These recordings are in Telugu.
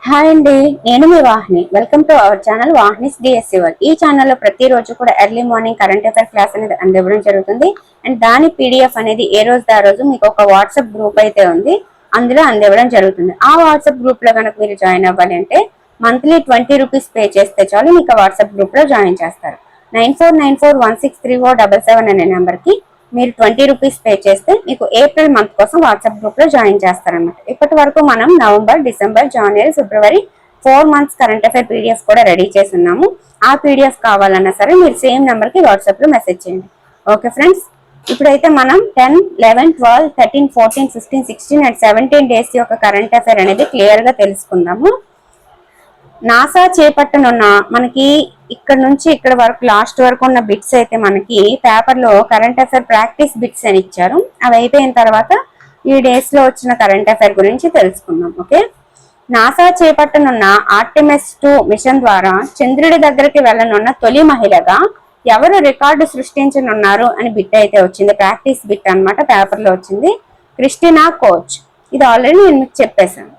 హాయ్ అండి, నేను మీ Vahini. Welcome to our channel Vahini's DSC world. ఈ ఛానల్లో ప్రతిరోజు కూడా early morning current affair class అనేది అందివ్వడం జరుగుతుంది. అండ్ దాని పీడిఎఫ్ అనేది ఏ రోజు ఆ రోజు మీకు ఒక వాట్సాప్ గ్రూప్ అయితే ఉంది, అందులో అందివ్వడం జరుగుతుంది. ఆ వాట్సాప్ గ్రూప్ లో కనుక మీరు జాయిన్ అవ్వాలి అంటే మంత్లీ 20 రూపీస్ పే చేస్తే చాలు మీకు వాట్సాప్ గ్రూప్ లో జాయిన్ చేస్తారు. 9494163477 అనే నెంబర్ కి మీరు 20 రూపీస్ పే చేస్తే మీకు ఏప్రిల్ మంత్ కోసం వాట్సాప్ గ్రూప్ లో జాయిన్ చేస్తారన్నమాట. ఇప్పటి వరకు మనం నవంబర్, డిసెంబర్, జనవరి, ఫిబ్రవరి 4 మంత్స్ కరెంట్ అఫైర్ పీడిఎఫ్ కూడా రెడీ చేస్తున్నాము. ఆ పీడిఎఫ్ కావాలన్నా సరే మీరు సేమ్ నెంబర్ కి వాట్సాప్ లో మెసేజ్ చేయండి. ఓకే ఫ్రెండ్స్, ఇప్పుడైతే మనం 10, 11, 12, 13, 14, 15, 16 అండ్ 17 డేస్ యొక్క కరెంట్ అఫైర్ అనేది క్లియర్ గా తెలుసుకుందాము. నాసా చేపట్టనున్న మనకి ఇక్కడ నుంచి ఇక్కడ వరకు లాస్ట్ వరకు ఉన్న బిట్స్ అయితే మనకి పేపర్ లో కరెంట్ అఫైర్ ప్రాక్టీస్ బిట్స్ అని ఇచ్చారు. అవి అయిపోయిన తర్వాత ఈ డేస్ లో వచ్చిన కరెంట్ అఫైర్ గురించి తెలుసుకుందాం. ఓకే, నాసా చేపట్టనున్న ఆర్టెమిస్ 2 మిషన్ ద్వారా చంద్రుడి దగ్గరికి వెళ్ళనున్న తొలి మహిళగా ఎవరు రికార్డు సృష్టించనున్నారు అని బిట్ అయితే వచ్చింది. ప్రాక్టీస్ బిట్ అన్నమాట, పేపర్ లో వచ్చింది. Christina coach. ఇది ఆల్రెడీ నేను మీకు చెప్పేశాను.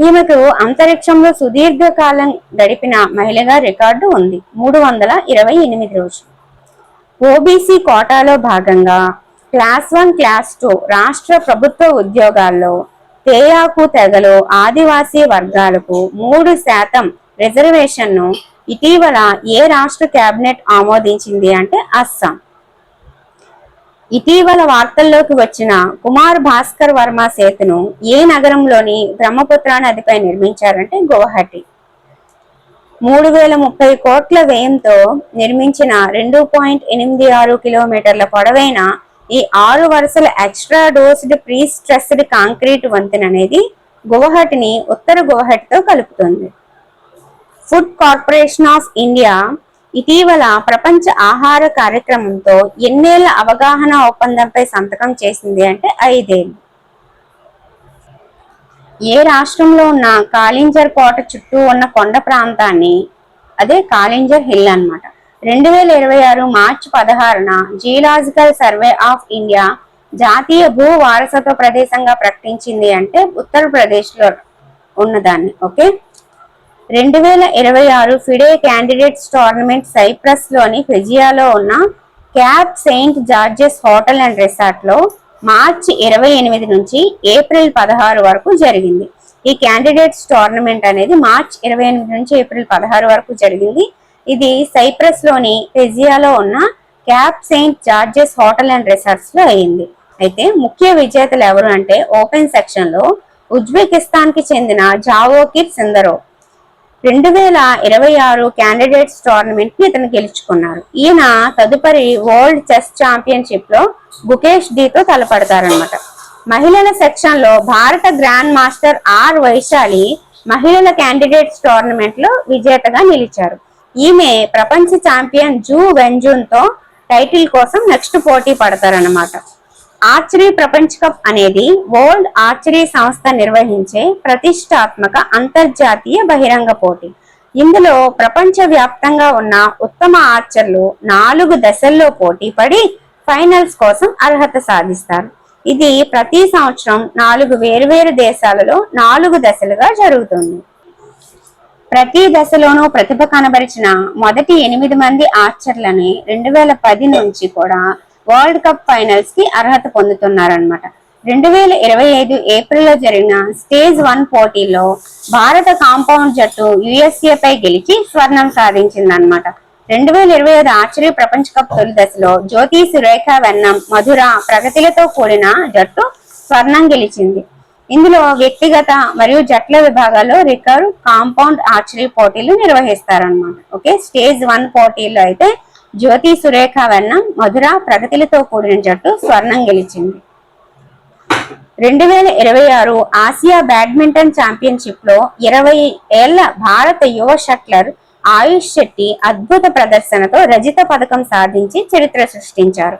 ఈమెకు అంతరిక్షంలో సుదీర్ఘకాలం గడిపిన మహిళగా రికార్డు ఉంది, 328 రోజులు. ఓబీసీ కోటాలో భాగంగా క్లాస్ 1, క్లాస్ 2 రాష్ట్ర ప్రభుత్వ ఉద్యోగాల్లో తేయాకు తెగలు ఆదివాసీ వర్గాలకు 3% రిజర్వేషన్ను ఇటీవల ఏ రాష్ట్ర కేబినెట్ ఆమోదించింది అంటే అస్సాం. ఇటీవల వార్తల్లోకి వచ్చిన కుమార్ భాస్కర్ వర్మ సేతును ఏ నగరంలోని బ్రహ్మపుత్ర నదిపై నిర్మించారంటే గువాహటి. 3030 కోట్ల వ్యయంతో నిర్మించిన 2.86 కిలోమీటర్ల పొడవైన ఈ 6 వరుసల extra dozed pre stressed concrete వంతెన అనేది గువాహటిని ఉత్తర గువాహటితో కలుపుతుంది. ఫుడ్ కార్పొరేషన్ ఆఫ్ ఇండియా ఇటీవల ప్రపంచ ఆహార కార్యక్రమంతో ఎన్నేళ్ల అవగాహన ఒప్పందంపై సంతకం చేసింది అంటే 5 ఏళ్లు. ఏ రాష్ట్రంలో ఉన్న కాళింజర్ కోట చుట్టూ ఉన్న కొండ ప్రాంతాన్ని, అదే కాళింజర్ హిల్ అన్నమాట, 2026 మార్చి 16న జియోలాజికల్ సర్వే ఆఫ్ ఇండియా జాతీయ భూ వారసత్వ ప్రదేశంగా ప్రకటించింది అంటే ఉత్తరప్రదేశ్ లో ఉన్నదాన్ని. Okay, 2026 FIDE candidates tournament cypress లోని ఫెజియాలో ఉన్న cap Saint జార్జెస్ hotel and resort లో మార్చి 28 నుంచి ఏప్రిల్ 16 వరకు జరిగింది. ఈ క్యాండిడేట్స్ టోర్నమెంట్ అనేది మార్చి 28 నుంచి ఏప్రిల్ 16 వరకు జరిగింది. ఇది సైప్రస్ లోని ఫెజియాలో ఉన్న cap Saint జార్జెస్ hotel and resorts లో అయింది. అయితే ముఖ్య విజేతలు ఎవరు అంటే ఓపెన్ సెక్షన్ లో ఉజ్బెకిస్తాన్ కి చెందిన జావోకిర్ సిందరో 2026 క్యాండిడేట్స్ టోర్నమెంట్ ని ఇతను గెలుచుకున్నారు. ఈయన తదుపరి వరల్డ్ చెస్ ఛాంపియన్షిప్ లో గుకేష్ తో తలపడతారనమాట. మహిళల సెక్షన్ లో భారత గ్రాండ్ మాస్టర్ ఆర్ వైశాలి మహిళల క్యాండిడేట్స్ టోర్నమెంట్ లో విజేతగా నిలిచారు. ఈమె ప్రపంచ ఛాంపియన్ జూ వెన్జూన్ తో టైటిల్ కోసం నెక్స్ట్ పోటీ పడతారనమాట. ఆర్చరీ ప్రపంచ కప్ అనేది వరల్డ్ ఆర్చరీ సంస్థ నిర్వహించే ప్రతిష్టాత్మక అంతర్జాతీయ బహిరంగ పోటీ. ఇందులో ప్రపంచ వ్యాప్తంగా ఉన్న ఉత్తమ ఆర్చర్లు 4 దశల్లో పోటీ పడి ఫైనల్స్ కోసం అర్హత సాధిస్తారు. ఇది ప్రతి సంవత్సరం 4 వేర్వేరు దేశాలలో 4 దశలుగా జరుగుతుంది. ప్రతి దశలోనూ ప్రతిభ కనబరిచిన మొదటి 8 మంది ఆర్చర్లని 2010 నుంచి కూడా వరల్డ్ కప్ ఫైనల్స్ కి అర్హత పొందుతున్నారనమాట. 2025 ఏప్రిల్లో జరిగిన స్టేజ్ 1 పోటీలో భారత కాంపౌండ్ జట్టు యుఎస్ఏ పై గెలిచి స్వర్ణం సాధించిందనమాట. 2025 ఆర్చరీ ప్రపంచ కప్ తొలి దశలో జ్యోతి సురేఖ వెన్నం మధుర ప్రగతిలతో కూడిన జట్టు స్వర్ణం గెలిచింది. ఇందులో వ్యక్తిగత మరియు జట్ల విభాగాల్లో రికర్వ్, కాంపౌండ్ ఆర్చరీ పోటీలు నిర్వహిస్తారనమాట. ఓకే, స్టేజ్ 1 పోటీల్లో అయితే జ్యోతి సురేఖ వెన్నం మధుర ప్రగతిలతో కూడిన జట్టు స్వర్ణం గెలిచింది. 2026 ఆసియా బ్యాడ్మింటన్ ఛాంపియన్షిప్ లో 20 ఏళ్ల భారత యువ షట్లర్ ఆయుష్ శెట్టి అద్భుత ప్రదర్శనతో రజిత పథకం సాధించి చరిత్ర సృష్టించారు.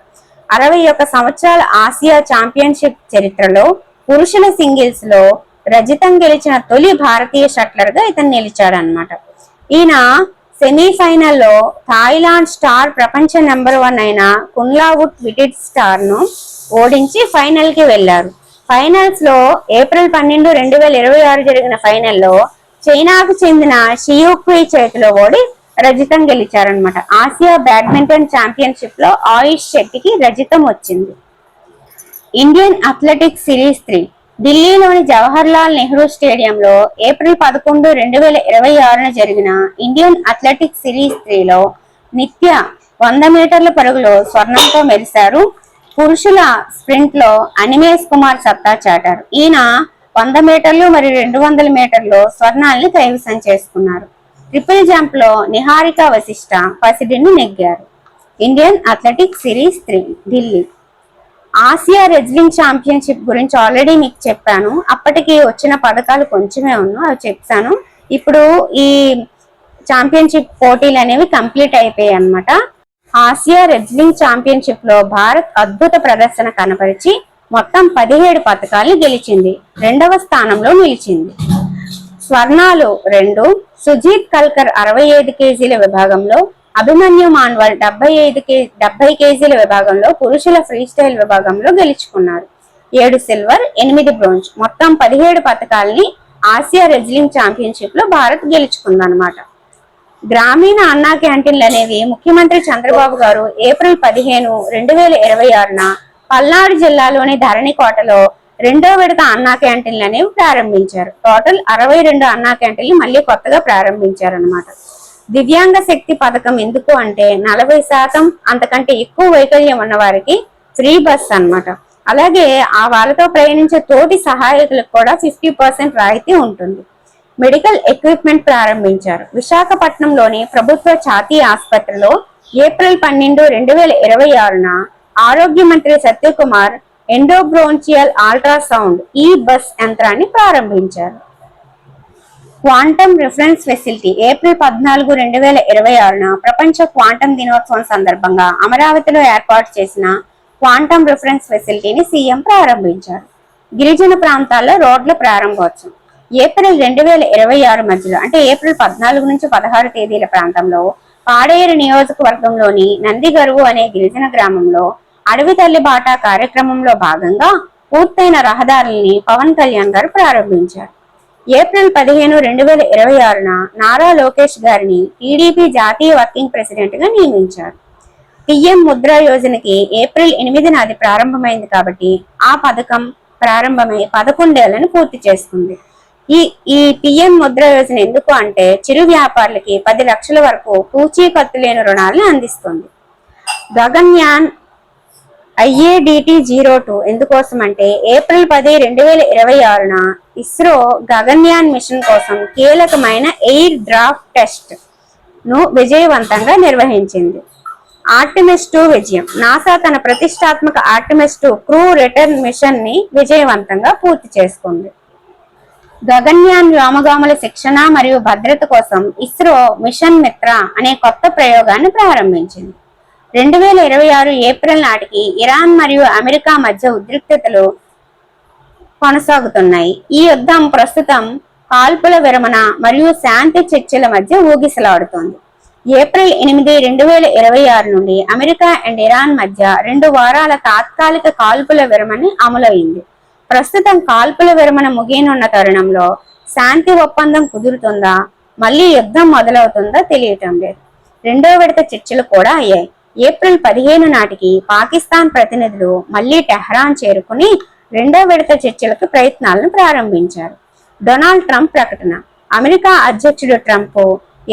61 సంవత్సరాల ఆసియా ఛాంపియన్షిప్ చరిత్రలో పురుషుల సింగిల్స్ లో రజితం గెలిచిన తొలి భారతీయ షట్లర్ గా ఇతను నిలిచాడనమాట. ఈయన సెమీఫైనల్లో థాయిలాండ్ స్టార్ ప్రపంచ నెంబర్ 1 అయిన కున్లావుట్ విటిట్ స్టార్ ను ఓడించి ఫైనల్ కి వెళ్లారు. ఫైనల్స్ లో ఏప్రిల్ 12, 2026 జరిగిన ఫైనల్లో చైనాకు చెందిన షియూక్వి చేతిలో ఓడి రజతం గెలిచారనమాట. ఆసియా బ్యాడ్మింటన్ ఛాంపియన్షిప్ లో ఆయుష్ శెట్టికి రజతం వచ్చింది. ఇండియన్ అథ్లెటిక్స్ సిరీస్ 3 ఢిల్లీలోని జవహర్ లాల్ నెహ్రూ స్టేడియంలో ఏప్రిల్ 11, 2026 జరిగిన ఇండియన్ అథ్లెటిక్స్ సిరీస్ 3లో నిత్య 100 మీటర్ల పరుగులో స్వర్ణంతో మెరిశారు. పురుషుల స్ప్రింట్ లో అనిమేష్ కుమార్ సత్తా చాటారు. ఈయన 100 మీటర్లు మరియు 200 మీటర్లు స్వర్ణాలను కైవసం చేసుకున్నారు. ట్రిపుల్ జంప్ లో నిహారిక వశిష్ఠ పసిడిని నెగ్గారు. Indian athletics series 3 Delhi. Asia wrestling championship గురించి ఆల్రెడీ మీకు చెప్పాను. అప్పటికి వచ్చిన పథకాలు కొంచెమే ఉన్నాయి, అవి చెప్తాను. ఇప్పుడు ఈ ఛాంపియన్షిప్ పోటీలు అనేవి కంప్లీట్ అయిపోయాయి అన్నమాట. ఆసియా రెజ్లింగ్ ఛాంపియన్షిప్ లో భారత్ అద్భుత ప్రదర్శన కనపరిచి మొత్తం 17 పథకాలను గెలిచింది. 2వ స్థానంలో నిలిచింది. స్వర్ణాలు 2, సుజీత్ కల్కర్ 65 కేజీల విభాగంలో, అభిమన్యు మాన్వల్ 70 కేజీల విభాగంలో పురుషుల ఫ్రీస్టైల్ విభాగంలో గెలుచుకున్నారు. 7 సిల్వర్, 8 బ్రోంజ్, మొత్తం 17 పథకాలని ఆసియా రెజ్లింగ్ ఛాంపియన్షిప్ లో భారత్ గెలుచుకుందన్నమాట. గ్రామీణ అన్నా క్యాంటీన్లు అనేవి ముఖ్యమంత్రి చంద్రబాబు గారు ఏప్రిల్ 15, 2026న పల్నాడు జిల్లాలోని ధరణికోటలో 2వ విడత అన్నా క్యాంటీన్లు అనేవి ప్రారంభించారు. టోటల్ 62 అన్నా క్యాంటీన్లు మళ్ళీ కొత్తగా ప్రారంభించారు అన్నమాట. దివ్యాంగ శక్తి పథకం ఎందుకు అంటే 40% అంతకంటే ఎక్కువ వైకల్యం ఉన్న వారికి ఫ్రీ బస్ అన్నమాట. అలాగే వాళ్ళతో ప్రయాణించే తోటి సహాయకులకు కూడా 50% రాయితీ ఉంటుంది. మెడికల్ ఎక్విప్మెంట్ ప్రారంభించారు. విశాఖపట్నంలోని ప్రభుత్వ ఛాతీ ఆసుపత్రిలో ఏప్రిల్ 12, 2026న ఆరోగ్య మంత్రి సత్యకుమార్ ఎండోబ్రోంచియల్ అల్ట్రాసౌండ్ ఈ బస్ యంత్రాన్ని ప్రారంభించారు. క్వాంటమ్ రిఫరెన్స్ ఫెసిలిటీ ఏప్రిల్ 14, 2026న ప్రపంచ క్వాంటమ్ దినోత్సవం సందర్భంగా అమరావతిలో ఏర్పాటు చేసిన క్వాంటమ్ రిఫరెన్స్ ఫెసిలిటీని సీఎం ప్రారంభించారు. గిరిజన ప్రాంతాల్లో రోడ్ల ప్రారంభోత్సవం ఏప్రిల్ 2026 మధ్యలో అంటే ఏప్రిల్ 14 నుంచి 16 తేదీల ప్రాంతంలో పాడేరు నియోజకవర్గంలోని నందిగరువు అనే గిరిజన గ్రామంలో అడవి తల్లి బాట కార్యక్రమంలో భాగంగా పూర్తయిన రహదారుల్ని పవన్ కళ్యాణ్ గారు ప్రారంభించారు. ఏప్రిల్ 15, 2026న నారా లోకేష్ గారిని టీడీపీ జాతీయ వర్కింగ్ ప్రెసిడెంట్ గా నియమించారు. పిఎం ముద్రా యోజనకి ఏప్రిల్ 8న అది ప్రారంభమైంది కాబట్టి ఆ పథకం ప్రారంభమై 11 ఏళ్లను పూర్తి చేసుకుంది. ఈ పిఎం ముద్రా యోజన ఎందుకు అంటే చిరు వ్యాపారులకి 10 లక్షల వరకు పూచీకత్తు లేని రుణాలను అందిస్తుంది. గగన్యాన్ IADT-02 ఎందుకోసం అంటే ఏప్రిల్ 10, 2026న ఇస్రో గగన్యాన్ మిషన్ కోసం కీలకమైన ఎయిర్ డ్రాఫ్ట్ టెస్ట్ ను విజయవంతంగా నిర్వహించింది. ఆర్టిమిస్ 2 విజయం. నాసా తన ప్రతిష్టాత్మక ఆర్టిమిస్ 2 క్రూ రిటర్న్ మిషన్ ని విజయవంతంగా పూర్తి చేసుకుంది. గగన్యాన్ వ్యోమగాముల శిక్షణ మరియు భద్రత కోసం ఇస్రో మిషన్ మిత్ర అనే కొత్త ప్రయోగాన్ని ప్రారంభించింది. 2026 ఏప్రిల్ నాటికి ఇరాన్ మరియు అమెరికా మధ్య ఉద్రిక్తతలు కొనసాగుతున్నాయి. ఈ యుద్ధం ప్రస్తుతం కాల్పుల విరమణ మరియు శాంతి చర్చల మధ్య ఊగిసలాడుతోంది. ఏప్రిల్ 8, 2026 నుండి అమెరికా అండ్ ఇరాన్ మధ్య 2 వారాల తాత్కాలిక కాల్పుల విరమణ అమలైంది. ప్రస్తుతం కాల్పుల విరమణ ముగియనున్న తరుణంలో శాంతి ఒప్పందం కుదురుతుందా, మళ్ళీ యుద్ధం మొదలవుతుందా తెలియటం లేదు. 2వ విడత చర్చలు కూడా అయ్యాయి. ఏప్రిల్ 15 నాటికి పాకిస్తాన్ ప్రతినిధులు మళ్లీ టెహ్రాన్ చేరుకుని 2వ విడత చర్చలకు ప్రయత్నాలను ప్రారంభించారు. డొనాల్డ్ ట్రంప్ ప్రకటన. అమెరికా అధ్యక్షుడు ట్రంప్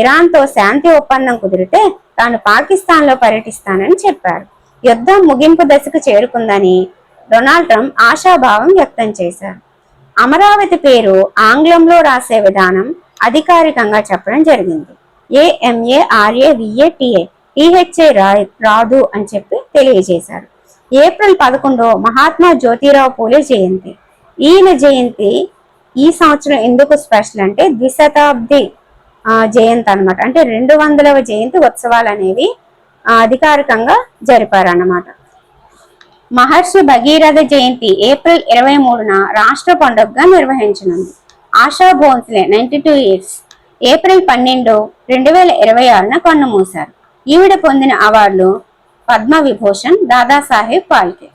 ఇరాన్తో శాంతి ఒప్పందం కుదిరితే తాను పాకిస్తాన్ లో పర్యటిస్తానని చెప్పారు. యుద్ధం ముగింపు దశకు చేరుకుందని డొనాల్డ్ ట్రంప్ ఆశాభావం వ్యక్తం చేశారు. అమరావతి పేరు ఆంగ్లంలో రాసే విధానం అధికారికంగా చెప్పడం జరిగింది. AMARAVATA THA రాదు అని చెప్పి తెలియజేశారు. ఏప్రిల్ 11 మహాత్మా జ్యోతిరావు పూలే జయంతి. ఈయన జయంతి ఈ సంవత్సరం ఎందుకు స్పెషల్ అంటే ద్విశతాబ్ది జయంతి అన్నమాట. అంటే 200వ జయంతి ఉత్సవాలు అనేవి అధికారికంగా జరిపారన్నమాట. మహర్షి భగీరథ జయంతి ఏప్రిల్ 23న రాష్ట్ర పండుగగా నిర్వహించనుంది. ఆశా భోన్స్లే 92 ఇయర్స్ ఏప్రిల్ 12, 2026న కన్నుమూశారు. ఈవిడ పొందిన అవార్డులు పద్మ విభూషణ్, దాదాసాహెబ్ ఫాల్కే.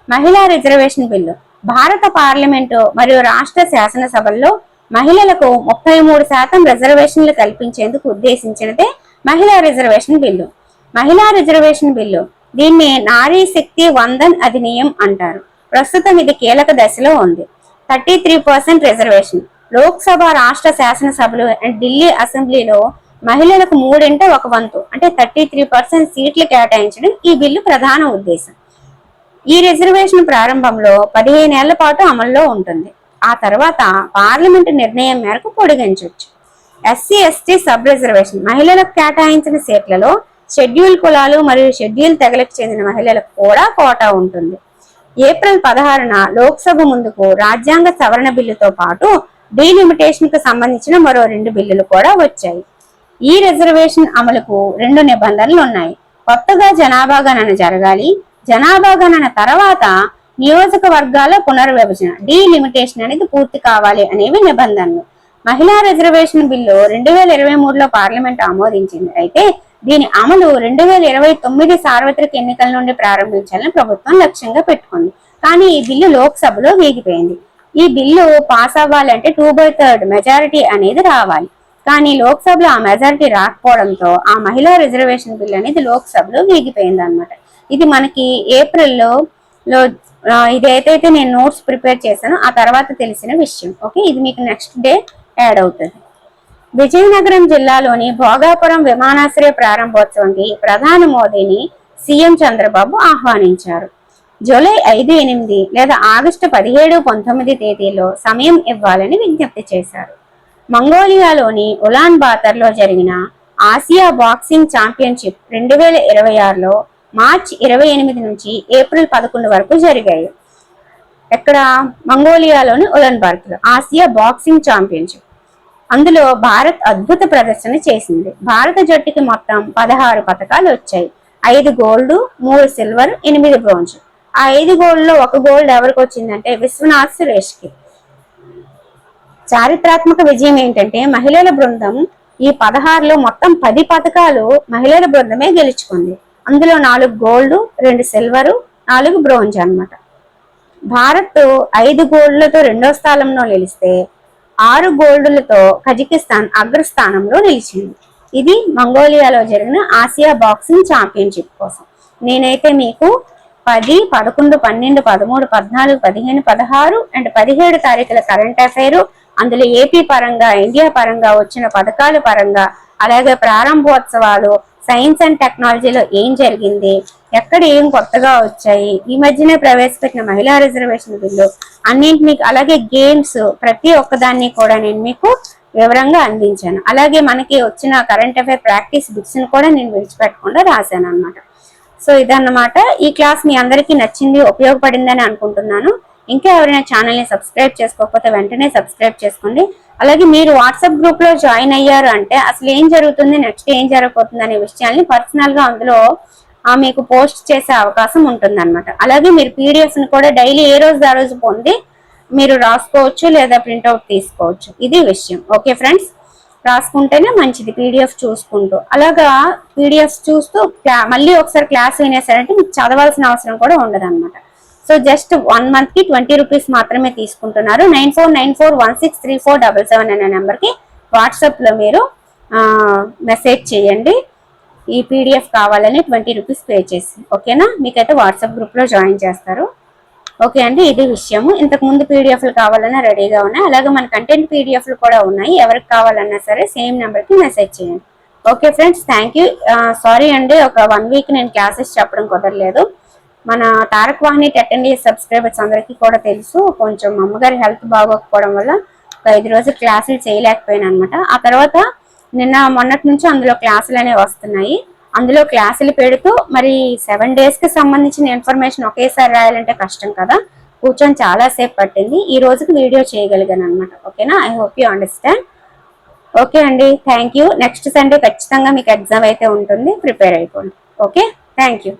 మహిళా రిజర్వేషన్ బిల్లు. భారత పార్లమెంటు మరియు రాష్ట్ర శాసనసభల్లో మహిళలకు 33% రిజర్వేషన్లు కల్పించేందుకు ఉద్దేశించినదే మహిళా రిజర్వేషన్ బిల్లు. మహిళా రిజర్వేషన్ బిల్లు దీన్ని నారీ శక్తి వందన్ అధినియం అంటారు. ప్రస్తుతం ఇది కీలక దశలో ఉంది. 33% రిజర్వేషన్ లోక్సభ, రాష్ట్ర శాసనసభలు అండ్ ఢిల్లీ అసెంబ్లీలో మహిళలకు 1/3 అంటే 33% సీట్లు కేటాయించడం ఈ బిల్లు ప్రధాన ఉద్దేశం. ఈ రిజర్వేషన్ ప్రారంభంలో 15 ఏళ్ల పాటు అమల్లో ఉంటుంది. ఆ తర్వాత పార్లమెంటు నిర్ణయం మేరకు పొడిగించవచ్చు. ఎస్సీ ఎస్టీ సబ్ రిజర్వేషన్ మహిళలకు కేటాయించిన సీట్లలో షెడ్యూల్ కులాలు మరియు షెడ్యూల్ తెగలకు చెందిన మహిళలకు కూడా కోటా ఉంటుంది. ఏప్రిల్ 16న లోక్సభ ముందుకు రాజ్యాంగ సవరణ బిల్లుతో పాటు డీలిమిటేషన్ కు సంబంధించిన మరో 2 బిల్లులు కూడా వచ్చాయి. ఈ రిజర్వేషన్ అమలుకు 2 నిబంధనలు ఉన్నాయి. కొత్తగా జనాభా గణన జరగాలి. జనాభా గణన తర్వాత నియోజకవర్గాల పునర్విభజన డీలిమిటేషన్ అనేది పూర్తి కావాలి అనేవి నిబంధనలు. మహిళా రిజర్వేషన్ బిల్లు 2023లో పార్లమెంట్ ఆమోదించింది. అయితే దీని అమలు 2029 సార్వత్రిక ఎన్నికల నుండి ప్రారంభించాలని ప్రభుత్వం లక్ష్యంగా పెట్టుకుంది. కానీ ఈ బిల్లు లోక్సభలో వీగిపోయింది. ఈ బిల్లు పాస్ అవ్వాలంటే 2/3 మెజారిటీ అనేది రావాలి. కానీ లోక్సభలో ఆ మెజారిటీ రాకపోవడంతో ఆ మహిళా రిజర్వేషన్ బిల్ అనేది లోక్సభలో వీగిపోయింది అనమాట. ఇది మనకి ఏప్రిల్లో ఇది ఏదైతే నేను నోట్స్ ప్రిపేర్ చేశానో ఆ తర్వాత తెలిసిన విషయం. ఓకే, ఇది మీకు నెక్స్ట్ డే యాడ్ అవుతుంది. విజయనగరం జిల్లాలోని భోగాపురం విమానాశ్రయ ప్రారంభోత్సవానికి ప్రధాని మోదీని సీఎం చంద్రబాబు ఆహ్వానించారు. జూలై 5, 8 లేదా ఆగస్టు 17, 19 తేదీల్లో సమయం ఇవ్వాలని విజ్ఞప్తి చేశారు. మంగోలియాలోని ఉలాన్ బాతర్లో జరిగిన ఆసియా బాక్సింగ్ ఛాంపియన్షిప్ 2026లో మార్చి 28 నుంచి ఏప్రిల్ 11 వరకు జరిగాయి. ఎక్కడ? మంగోలియాలోని ఉలాన్ బాతర్లో ఆసియా బాక్సింగ్ ఛాంపియన్షిప్. అందులో భారత్ అద్భుత ప్రదర్శన చేసింది. భారత జట్టుకి మొత్తం 16 పతకాలు వచ్చాయి. 5 గోల్డ్, 3 సిల్వర్, 8 బ్రోంజ్. ఆ 5 గోల్డ్లో 1 గోల్డ్ ఎవరికి వచ్చిందంటే విశ్వనాథ్ సురేష్కి. చారిత్రాత్మక విజయం ఏంటంటే మహిళల బృందం ఈ 16లో మొత్తం 10 పతకాలు మహిళల బృందమే గెలుచుకుంది. అందులో 4 గోల్డ్, 2 సిల్వర్, 4 బ్రోంజ్ అన్నమాట. భారత్ 5 గోల్డ్లతో 2వ స్థానంలో నిలిస్తే 6 గోల్డులతో కజకిస్తాన్ అగ్రస్థానంలో నిలిచింది. ఇది మంగోలియాలో జరిగిన ఆసియా బాక్సింగ్ ఛాంపియన్షిప్ కోసం. నేనైతే మీకు 10, 11, 12, 13, 14, 15, 16 అండ్ 17 తారీఖుల కరెంట్ అఫైర్, అందులో ఏపీ పరంగా, ఇండియా పరంగా వచ్చిన పథకాల పరంగా, అలాగే ప్రారంభోత్సవాలు, సైన్స్ అండ్ టెక్నాలజీలో ఏం జరిగింది, ఎక్కడ ఏం కొత్తగా వచ్చాయి, ఈ మధ్యనే ప్రవేశపెట్టిన మహిళా రిజర్వేషన్ బిల్లు అన్నింటినీ, అలాగే గేమ్స్ ప్రతి ఒక్కదాన్ని కూడా నేను మీకు వివరంగా అందించాను. అలాగే మనకి వచ్చిన కరెంట్ అఫైర్ ప్రాక్టీస్ బుక్స్ ని కూడా నేను విడిచిపెట్టకుండా రాశాను అనమాట. సో ఇదన్నమాట. ఈ క్లాస్ మీ అందరికీ నచ్చింది, ఉపయోగపడిందని అనుకుంటున్నాను. ఇంకా ఎవరైనా ఛానల్ ని సబ్స్క్రైబ్ చేసుకోకపోతే వెంటనే సబ్స్క్రైబ్ చేసుకోండి. అలాగే మీరు వాట్సాప్ గ్రూప్ లో జాయిన్ అయ్యారు అంటే అసలు ఏం జరుగుతుంది, నెక్స్ట్ ఏం జరగబోతుంది అనే విషయాన్ని పర్సనల్ గా అందులో మీకు పోస్ట్ చేసే అవకాశం ఉంటుంది అనమాట. అలాగే మీరు పీడిఎఫ్ ని కూడా డైలీ ఏ రోజు ఆ రోజు పొంది మీరు రాసుకోవచ్చు లేదా ప్రింట్అవుట్ తీసుకోవచ్చు. ఇది విషయం. ఓకే ఫ్రెండ్స్, రాసుకుంటేనే మంచిది పీడిఎఫ్ చూసుకుంటూ. అలాగా పీడిఎఫ్ చూస్తూ మళ్ళీ ఒకసారి క్లాస్ వినేసారంటే మీకు చదవాల్సిన అవసరం కూడా ఉండదు అనమాట. సో జస్ట్ 1 month కి 20 రూపీస్ మాత్రమే తీసుకుంటున్నారు. 9494163477 అనే నెంబర్కి వాట్సాప్లో మీరు మెసేజ్ చేయండి. ఈ పీడిఎఫ్ కావాలని 20 రూపీస్ పే చేసి. ఓకేనా? మీకైతే వాట్సాప్ గ్రూప్లో జాయిన్ చేస్తారు. ఓకే అండి, ఇది విషయము. ఇంతకుముందు పీడిఎఫ్లు కావాలన్నా రెడీగా ఉన్నాయి. అలాగే మన కంటెంట్ పీడిఎఫ్లు కూడా ఉన్నాయి. ఎవరికి కావాలన్నా సరే సేమ్ నెంబర్కి మెసేజ్ చేయండి. Okay friends, thank you. Sorry అండి, ఒక 1 week నేను క్లాసెస్ చెప్పడం కుదరలేదు. మన తారక్ వాహిని అటెండ్ చేసే సబ్స్క్రైబర్స్ అందరికీ కూడా తెలుసు, కొంచెం అమ్మగారి హెల్త్ బాగోకపోవడం వల్ల ఒక 5 రోజులు క్లాసులు చేయలేకపోయాను అనమాట. ఆ తర్వాత నిన్న మొన్నటి నుంచి అందులో క్లాసులు అనేవి వస్తున్నాయి. అందులో క్లాసులు పెడుతూ మరి 7 days కి సంబంధించిన ఇన్ఫర్మేషన్ ఒకేసారి రాయాలంటే కష్టం కదా, కూర్చొని చాలాసేపు పట్టింది. ఈ రోజుకి వీడియో చేయగలిగాను అనమాట. ఓకేనా? I hope you understand. Okay అండి, థ్యాంక్ యూ. నెక్స్ట్ సండే ఖచ్చితంగా మీకు ఎగ్జామ్ అయితే ఉంటుంది, ప్రిపేర్ అయిపోండి. Okay, thank you.